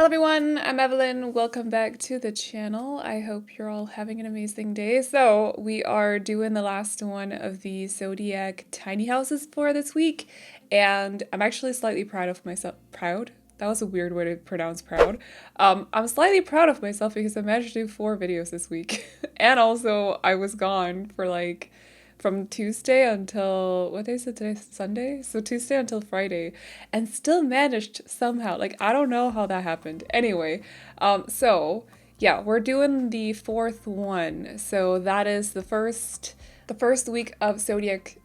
Hello everyone, I'm Evelyn. Welcome back to the channel. I hope you're all having an amazing day. So we are doing the last one of the Zodiac tiny houses for this week, and I'm actually slightly proud of myself. Proud? That was a weird way to pronounce proud. I'm slightly proud of myself because I managed to do 4 videos this week. And also I was gone for from Tuesday until, what day is it today? Sunday? So Tuesday until Friday, and still managed somehow. Like, I don't know how that happened. Anyway, so yeah, we're doing the 4th one. So that is the first week of Zodiac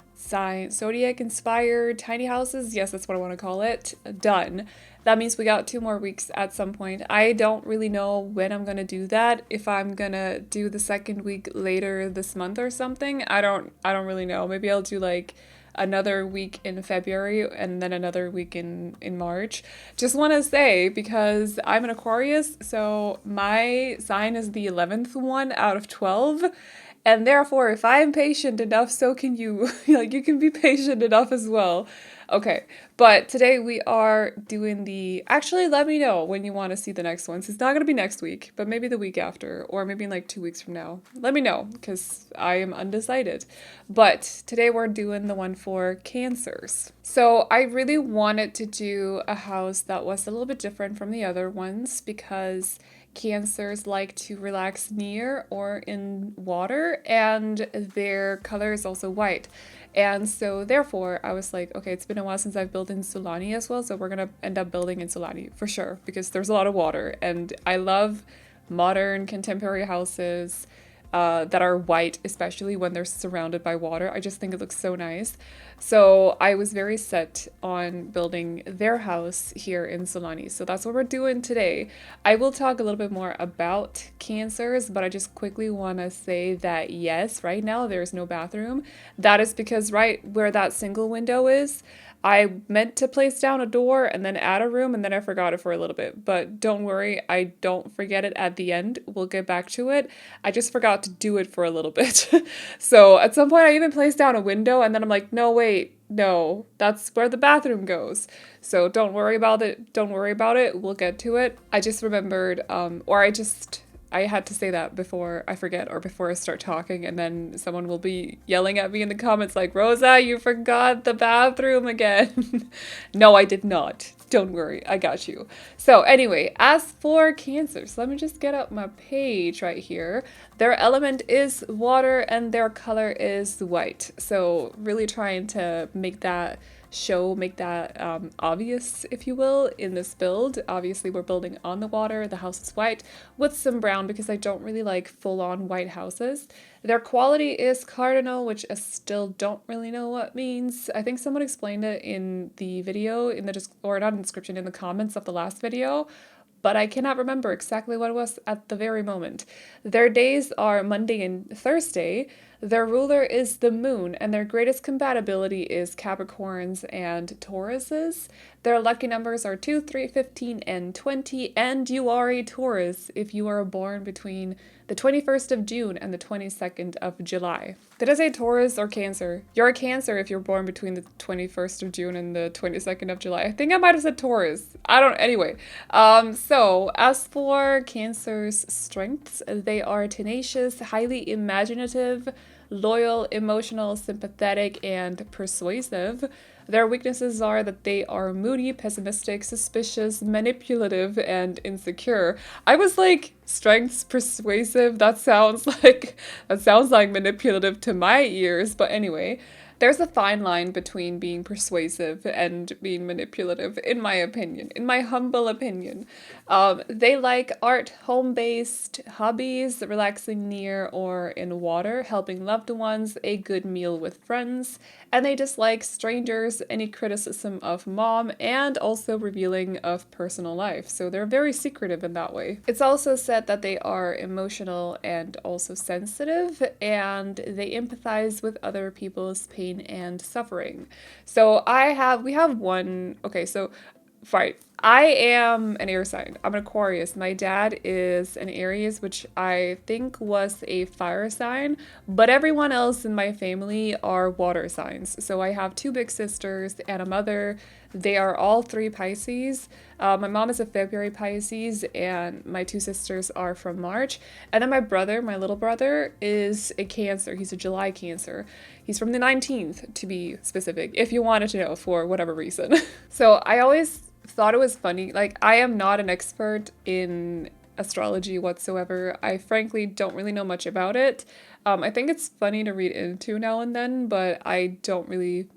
inspired tiny houses. Yes, that's what I want to call it. Done. That means we got 2 more weeks at some point. I don't really know when I'm gonna do that. If I'm gonna do the 2nd week later this month or something. I don't really know. Maybe I'll do like another week in February and then another week in March. Just want to say, because I'm an Aquarius, so my sign is the 11th one out of 12. And therefore, if I am patient enough, so can you. Like, you can be patient enough as well. Okay, but today we are doing actually, let me know when you want to see the next ones. It's not going to be next week, but maybe the week after, or maybe in like 2 weeks from now. Let me know, because I am undecided. But today we're doing the one for Cancers. So I really wanted to do a house that was a little bit different from the other ones, because Cancers like to relax near or in water, and their color is also white. And so therefore I was like, okay, it's been a while since I've built in Sulani as well, so we're gonna end up building in Sulani for sure, because there's a lot of water, and I love modern contemporary houses that are white, especially when they're surrounded by water. I just think it looks so nice. So I was very set on building their house here in Sulani. So that's what we're doing today. I will talk a little bit more about Cancers, but I just quickly want to say that yes, right now there is no bathroom. That is because right where that single window is, I meant to place down a door and then add a room, and then I forgot it for a little bit. But don't worry, I don't forget it at the end. We'll get back to it. I just forgot to do it for a little bit. So at some point I even placed down a window, and then I'm like, no, wait, no, that's where the bathroom goes. So don't worry about it. Don't worry about it. We'll get to it. I just remembered, I had to say that before I forget or before I start talking, and then someone will be yelling at me in the comments like, Rosa, you forgot the bathroom again. No, I did not. Don't worry, I got you. So anyway, as for Cancers, let me just get up my page right here. Their element is water and their color is white. So really trying to make that obvious, if you will, in this build. Obviously we're building on the water, the house is white with some brown because I don't really like full-on white houses. Their quality is cardinal, which I still don't really know what means. I think someone explained it in the video, or not in the description, in the comments of the last video, but I cannot remember exactly what it was at the very moment. Their days are Monday and Thursday. Their ruler is the moon, and their greatest compatibility is Capricorns and Tauruses. Their lucky numbers are 2, 3, 15, and 20, and you are a Taurus if you are born between the 21st of June and the 22nd of July. Did I say Taurus or Cancer? You're a Cancer if you're born between the 21st of June and the 22nd of July. I think I might have said Taurus. Anyway. So as for Cancer's strengths, they are tenacious, highly imaginative, loyal, emotional, sympathetic, and persuasive. Their weaknesses are that they are moody, pessimistic, suspicious, manipulative, and insecure. I was like, strengths, persuasive, that sounds like manipulative to my ears, but anyway. There's a fine line between being persuasive and being manipulative, in my opinion, in my humble opinion. They like art, home-based hobbies, relaxing near or in water, helping loved ones, a good meal with friends, and they dislike strangers, any criticism of mom, and also revealing of personal life. So they're very secretive in that way. It's also said that they are emotional and also sensitive, and they empathize with other people's pain and suffering. So we have one, okay, so right, I am an air sign. I'm an Aquarius. My dad is an Aries, which I think was a fire sign, but everyone else in my family are water signs. So I have two big sisters and a mother. They are all three Pisces. My mom is a February Pisces, and my two sisters are from March. And then my brother, my little brother, is a Cancer. He's a July Cancer. He's from the 19th, to be specific, if you wanted to know for whatever reason. So I always thought it was funny. Like, I am not an expert in astrology whatsoever. I frankly don't really know much about it. I think it's funny to read into now and then, but I don't really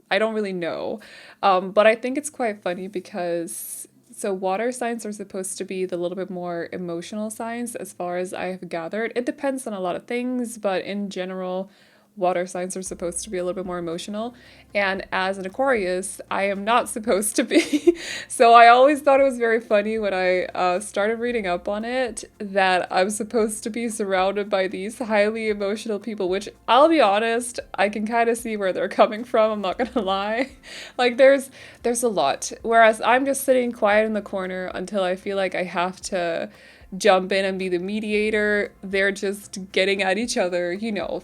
know. But I think it's quite funny because so water signs are supposed to be the little bit more emotional signs as far as I have gathered. It depends on a lot of things, but in general, water signs are supposed to be a little bit more emotional. And as an Aquarius, I am not supposed to be. So I always thought it was very funny when I started reading up on it that I'm supposed to be surrounded by these highly emotional people, which I'll be honest, I can kind of see where they're coming from. I'm not gonna lie. Like there's a lot. Whereas I'm just sitting quiet in the corner until I feel like I have to jump in and be the mediator. They're just getting at each other,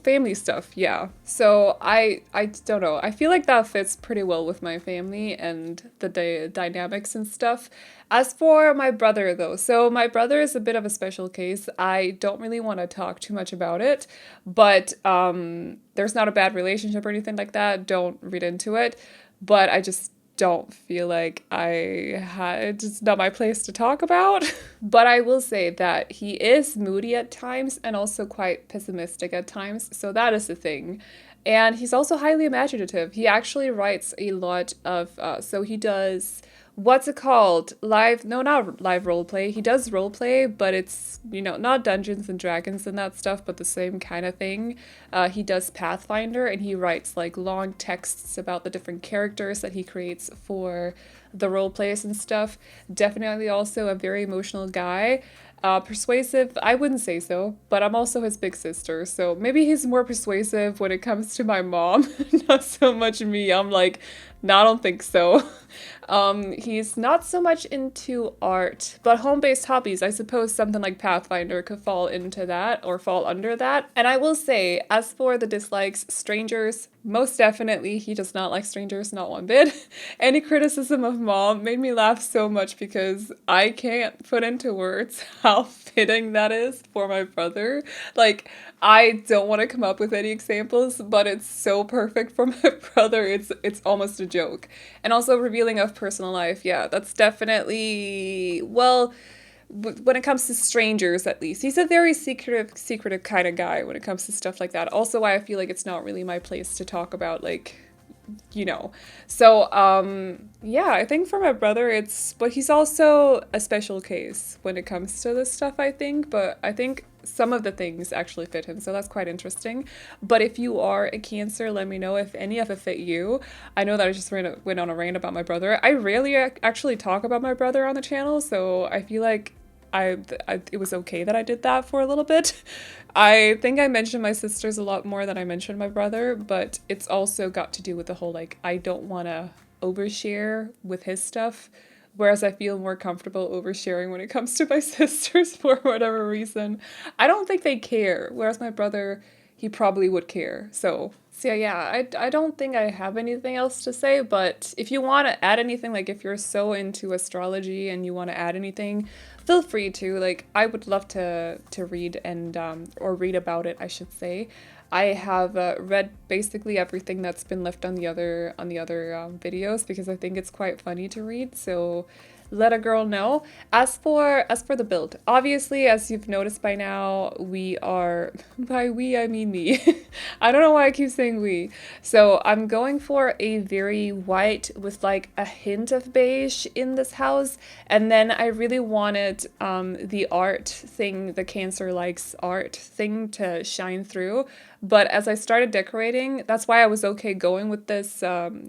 family stuff, yeah. So I don't know. I feel like that fits pretty well with my family and the dynamics and stuff. As for my brother though, so my brother is a bit of a special case. I don't really want to talk too much about it, but there's not a bad relationship or anything like that. Don't read into it. But I just don't feel like it's not my place to talk about. But I will say that he is moody at times and also quite pessimistic at times. So that is the thing. And he's also highly imaginative. He actually writes a lot of, so he does, what's it called? No, not live roleplay. He does roleplay, but it's, not Dungeons and Dragons and that stuff, but the same kind of thing. He does Pathfinder, and he writes like long texts about the different characters that he creates for the roleplays and stuff. Definitely also a very emotional guy. Persuasive, I wouldn't say so, but I'm also his big sister, so maybe he's more persuasive when it comes to my mom, not so much me. I'm like, no, I don't think so. He's not so much into art, but home-based hobbies, I suppose something like Pathfinder could fall into that or fall under that. And I will say, as for the dislikes, strangers, most definitely he does not like strangers, not one bit. Any criticism of mom made me laugh so much because I can't put into words how fitting that is for my brother. Like, I don't want to come up with any examples, but it's so perfect for my brother. It's almost a joke. And also revealing of personal life. Yeah, that's definitely, well, when it comes to strangers, at least he's a very secretive kind of guy when it comes to stuff like that. Also why I feel like it's not really my place to talk about, like, so yeah, I think for my brother but he's also a special case when it comes to this stuff, I think. But I think some of the things actually fit him, so that's quite interesting. But if you are a Cancer, let me know if any of it fit you. I know that I just went on a rant about my brother. I rarely actually talk about my brother on the channel, so I feel like it was okay that I did that for a little bit. I think I mentioned my sisters a lot more than I mentioned my brother, but it's also got to do with the whole, like, I don't want to overshare with his stuff, whereas I feel more comfortable oversharing when it comes to my sisters for whatever reason. I don't think they care, whereas my brother, he probably would care. So yeah, I don't think I have anything else to say, but if you want to add anything, like if you're so into astrology and you want to add anything, feel free to. Like, I would love to read and or read about it, I should say. I have read basically everything that's been left on the other videos because I think it's quite funny to read. So let a girl know. As for the build, obviously, as you've noticed by now, we are, by we I mean me. I don't know why I keep saying we. So I'm going for a very white with like a hint of beige in this house, and then I really wanted the art thing, the Cancer likes art thing, to shine through. But as I started decorating, that's why I was okay going with this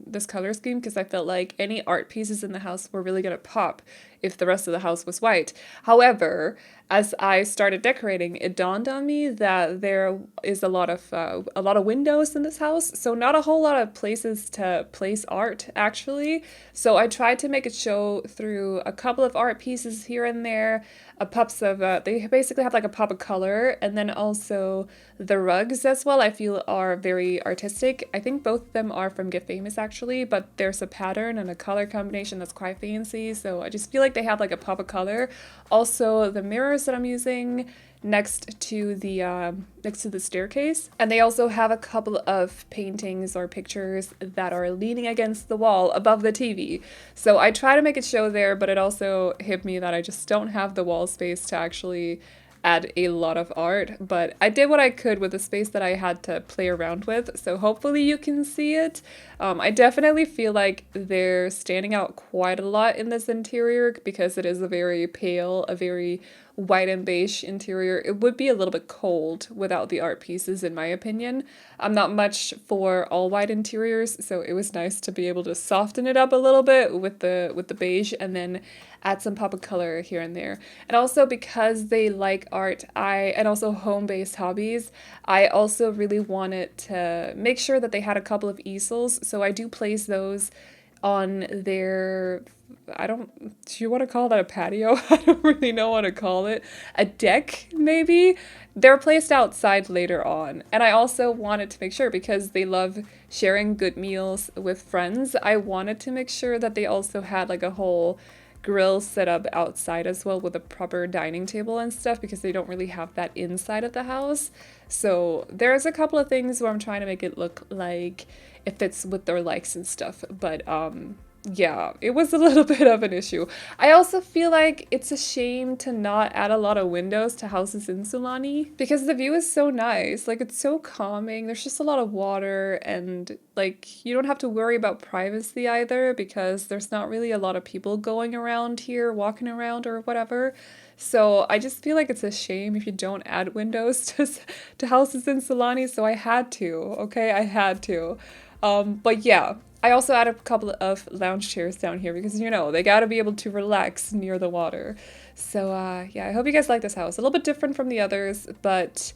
this color scheme, because I felt like any art pieces in the house were really gonna pop if the rest of the house was white. However, as I started decorating, it dawned on me that there is a lot of windows in this house, so not a whole lot of places to place art actually. So I tried to make it show through a couple of art pieces here and there, they basically have like a pop of color, and then also the rugs as well I feel are very artistic. I think both of them are from Get Famous actually, but there's a pattern and a color combination that's quite fancy, so I just feel like they have like a pop of color. Also, the mirrors that I'm using next to the staircase, and they also have a couple of paintings or pictures that are leaning against the wall above the TV. So I try to make it show there, but it also hit me that I just don't have the wall space to actually add a lot of art, but I did what I could with the space that I had to play around with, so hopefully you can see it. I definitely feel like they're standing out quite a lot in this interior because it is a very pale, a very white and beige interior. It would be a little bit cold without the art pieces, in my opinion. I'm not much for all white interiors, so it was nice to be able to soften it up a little bit with the beige and then add some pop of color here and there. And also because they like art, and also home-based hobbies, I also really wanted to make sure that they had a couple of easels, so I do place those on their, do you want to call that a patio? I don't really know what to call it. A deck, maybe? They're placed outside later on. And I also wanted to make sure, because they love sharing good meals with friends, I wanted to make sure that they also had like a whole grill set up outside as well with a proper dining table and stuff, because they don't really have that inside of the house. So there's a couple of things where I'm trying to make it look like it fits with their likes and stuff, but yeah, it was a little bit of an issue. I also feel like it's a shame to not add a lot of windows to houses in Sulani, because the view is so nice. Like, it's so calming. There's just a lot of water, and like, you don't have to worry about privacy either, because there's not really a lot of people going around here, walking around or whatever. So I just feel like it's a shame if you don't add windows to houses in Sulani, so I had to, okay? I had to. But yeah, I also added a couple of lounge chairs down here because, you know, they gotta be able to relax near the water. So yeah, I hope you guys like this house. A little bit different from the others, but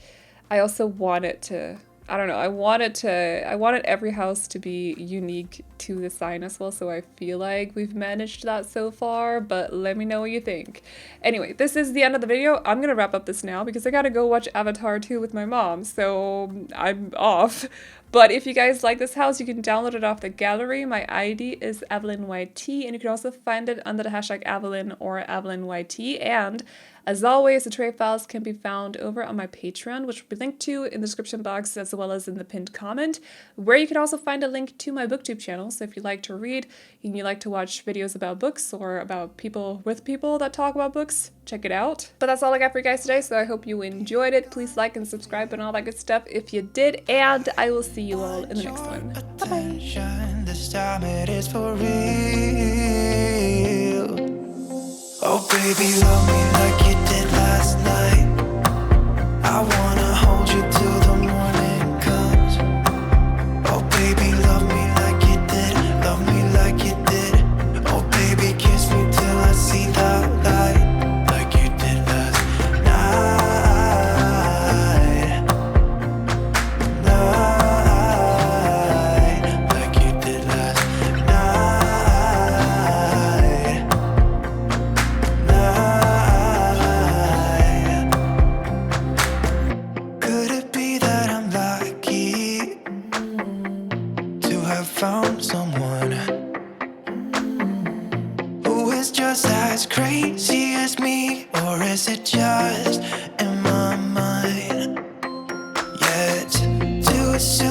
I also wanted to, I don't know, I wanted every house to be unique to the sign as well, so I feel like we've managed that so far, but let me know what you think. Anyway, this is the end of the video. I'm gonna wrap up this now because I gotta go watch Avatar 2 with my mom, so I'm off. But if you guys like this house, you can download it off the gallery. My ID is AvelineYT, and you can also find it under the hashtag Aveline or AvelineYT. And as always, the trade files can be found over on my Patreon, which will be linked to in the description box as well as in the pinned comment, where you can also find a link to my booktube channel. So if you like to read and you like to watch videos about books or about people with people that talk about books, check it out. But that's all I got for you guys today, so I hope you enjoyed it. Please like and subscribe and all that good stuff if you did, and I will see you all in the next one. Bye-bye. This time it is for real. Oh baby, love me like you did last night. I wanna hold you till the morning comes. Oh baby, love me like you did, love me like you did. Oh baby, kiss me till I see the light. Found someone who is just as crazy as me, or is it just in my mind? Yet too soon.